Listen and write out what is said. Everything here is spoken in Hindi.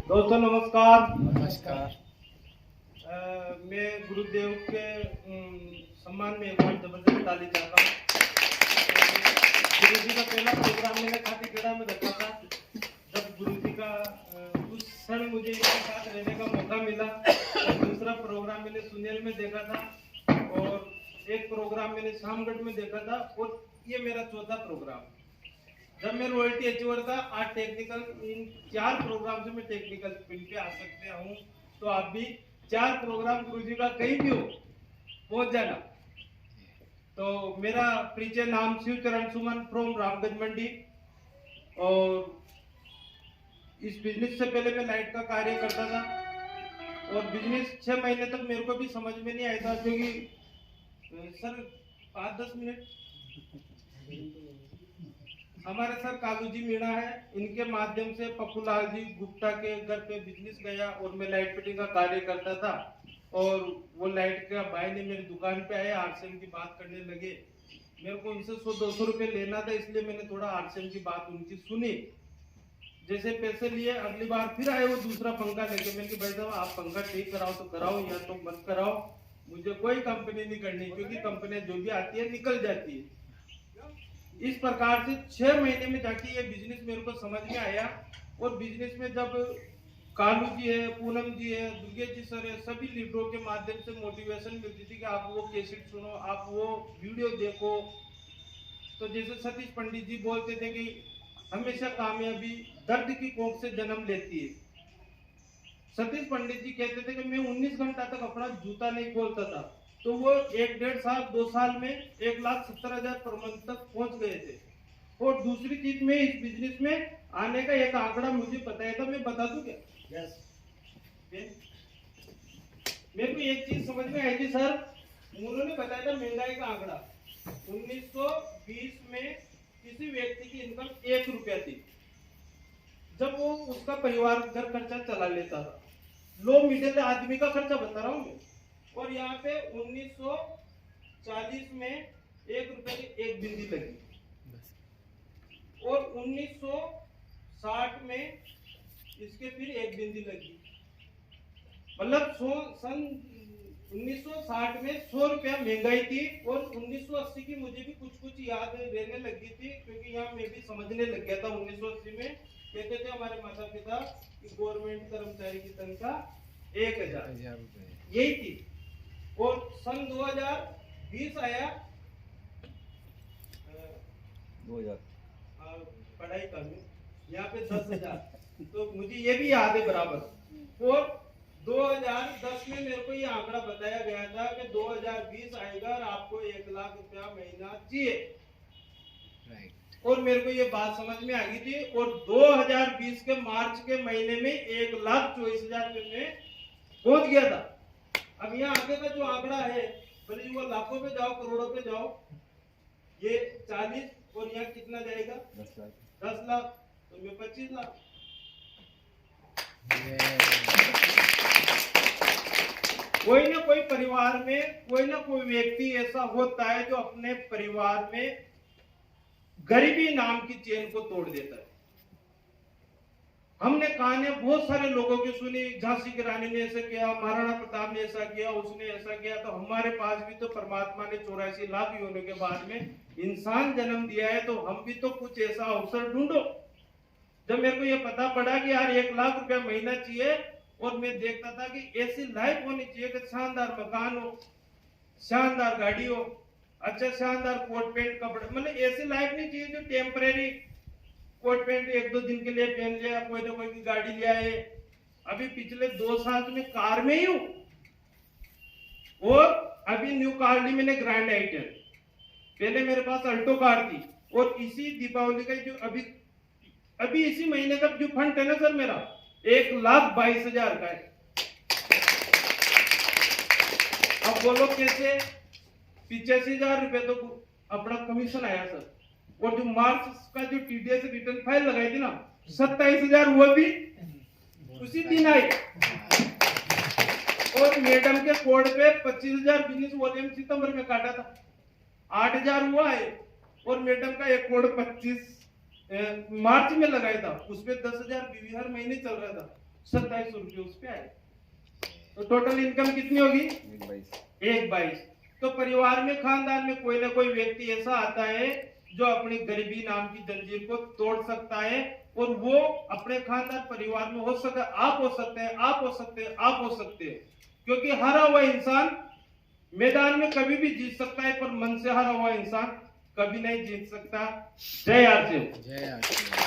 दोस्तों नमस्कार। नमस्कार। मैं गुरुदेव के सम्मान में एक बार जबरदस्त ताली चाहता हूँ। गुरु जी का पहला प्रोग्राम मैंने खाती खेड़ा में रखा था, जब गुरु जी का उस क्षण मुझे इनके साथ रहने का मौका मिला। दूसरा प्रोग्राम मैंने सुनेल में देखा था और एक प्रोग्राम मैंने शामगढ़ में देखा था और ये मेरा चौथा प्रोग्राम। जब मैं रॉयल्टी अचीवर था, आज टेक्निकल इन 4 प्रोग्राम से मैं टेक्निकल फील्ड पे आ सकते हूँ। तो आप भी 4 प्रोग्राम गुरुजी का कहीं भी हो पहुंच जाना। तो मेरा परिचय नाम शिवचरण सुमन फ्रॉम रामगंज मंडी। और इस बिजनेस से पहले मैं लाइट का कार्य करता था और बिजनेस 6 महीने तक मेरे को भी समझ में नहीं आया था, क्योंकि सर 5-10 मिनट हमारे सर कालू जी मीणा है, इनके माध्यम से पप्पूलाल जी गुप्ता के घर पे बिजनेस गया और मैं लाइट फिटिंग का कार्य करता था। और वो लाइट का भाई ने मेरी दुकान पे आए, आरसीएम की बात करने लगे। मेरे को उनसे 100-200 रुपए लेना था, इसलिए मैंने थोड़ा आरसीएम की बात उनकी सुनी। जैसे पैसे लिए, अगली बार फिर आए वो दूसरा पंखा लेके। मैंने कहा भाई साहब आप पंखा ठीक कराओ तो कराओ या तो मत कराओ, मुझे कोई कंपनी नहीं करनी, क्योंकि कंपनी जो भी आती है निकल जाती है। इस प्रकार से 6 महीने में जाके ये बिजनेस मेरे को समझ में आया। और बिजनेस में जब कालू जी है, पूनम जी है, दुर्गेश जी सर है, सभी लीडरों के माध्यम से मोटिवेशन मिलती थी कि आप वो कैसेट सुनो, आप वो वीडियो देखो। तो जैसे सतीश पंडित जी बोलते थे कि हमेशा कामयाबी दर्द की कोख से जन्म लेती है। सतीश पंडित जी कहते थे कि मैं 19 घंटा तक अपना जूता नहीं खोलता था, तो वो 1-1.5 साल 2 साल में 1,70,000 पर मंथ तक पहुंच गए थे। और दूसरी चीज में इस बिजनेस में आने का एक आंकड़ा मुझे बताया था, मैं बता दूं क्या? यस। मेरे को एक चीज समझ में आई थी सर, उन्होंने बताया था महंगाई का आंकड़ा 1920 में किसी व्यक्ति की इनकम 1 रुपया थी, जब वो उसका परिवार घर खर्चा चला लेता था। लो मिडिल आदमी का खर्चा बता रहा हूँ मैं। और यहाँ पे 1940 में 1 रुपए की एक बिंदी लगी और 1960 में इसके फिर एक बिंदी लगी। मतलब सन 1960 में 100 रुपया महंगाई थी और 1980 की मुझे भी कुछ याद रहने लगी थी, क्योंकि यहाँ मैं भी समझने लग गया था। 1980 में कहते थे हमारे माता पिता कि गवर्नमेंट कर्मचारी की तनख्वाह 1,000 रुपए यही थी। और सन 2020 आया, 2000 पढ़ाई कर लूं, यहाँ पे 10,000। तो मुझे ये भी याद है बराबर। और 2010 में मेरे को ये आंकड़ा बताया गया था कि 2020 आएगा और आपको 1 लाख रुपया महीना चाहिए। और मेरे को ये बात समझ में आ गई थी। और 2020 के मार्च के महीने में 1,24,000 रुपये में पहुंच गया था। अब यहाँ आगे का जो आंकड़ा है, भले वो लाखों पे जाओ करोड़ों पे जाओ, ये 40 और यहाँ कितना जाएगा 10 लाख, तो मैं 25 लाख। कोई ना कोई परिवार में कोई ना कोई व्यक्ति ऐसा होता है जो अपने परिवार में गरीबी नाम की चेन को तोड़ देता है। हमने कहानियां बहुत सारे लोगों की सुनी, झांसी की रानी ने ऐसा किया, महाराणा प्रताप ने ऐसा किया, उसने ऐसा किया। तो हमारे पास भी तो परमात्मा ने 84 लाख योनियों के बाद में इंसान जन्म दिया है, तो हम भी तो कुछ ऐसा अवसर ढूंढो। जब मेरे को ये पता पड़ा कि यार 1 लाख रुपया महीना चाहिए, और मैं देखता था कि ऐसी लाइफ होनी चाहिए कि शानदार मकान हो, शानदार गाड़ी हो, अच्छा शानदार कोट पैंट कपड़े, मतलब ऐसी लाइफ नहीं चाहिए जो टेम्परेरी कोट पैंट 1-2 दिन के लिए पहन लिया, कोई ना कोई की गाड़ी लिया है। अभी पिछले 2 साल में कार में ही हूं, और अभी न्यू कार ली मैंने, ग्रैंड आइटन। पहले मेरे पास अल्टो कार थी। और इसी दीपावली का जो अभी इसी महीने का जो फंड है ना सर, मेरा 1,22,000 का है। अब बोलो कैसे? 85,000 रुपए तो अपना कमीशन आया सर। और जो मार्च का जो टीडीएस रिटर्न फाइल लगाई थी ना, 27,000 वो भी उसी दिन आई। और मैडम के कोड पे 25,000 बिजनेस वॉल्यूम सितंबर में काटा था, 8,000 हुआ है। और मैडम का एक कोड 25 मार्च में लगाया था, उस पे 10,000 हर महीने चल रहा था। 2700 रुपये उस पे आए। तो टोटल इनकम कितनी होगी? 122। तो परिवार में, खानदान में कोई ना कोई व्यक्ति ऐसा आता है जो अपनी गरीबी नाम की जंजीर को तोड़ सकता है, और वो अपने खानदान परिवार में हो सकता है, आप हो सकते हैं, आप हो सकते हैं, आप हो सकते हैं। क्योंकि हारा हुआ इंसान मैदान में कभी भी जीत सकता है, पर मन से हारा हुआ इंसान कभी नहीं जीत सकता। जय आरसीएम।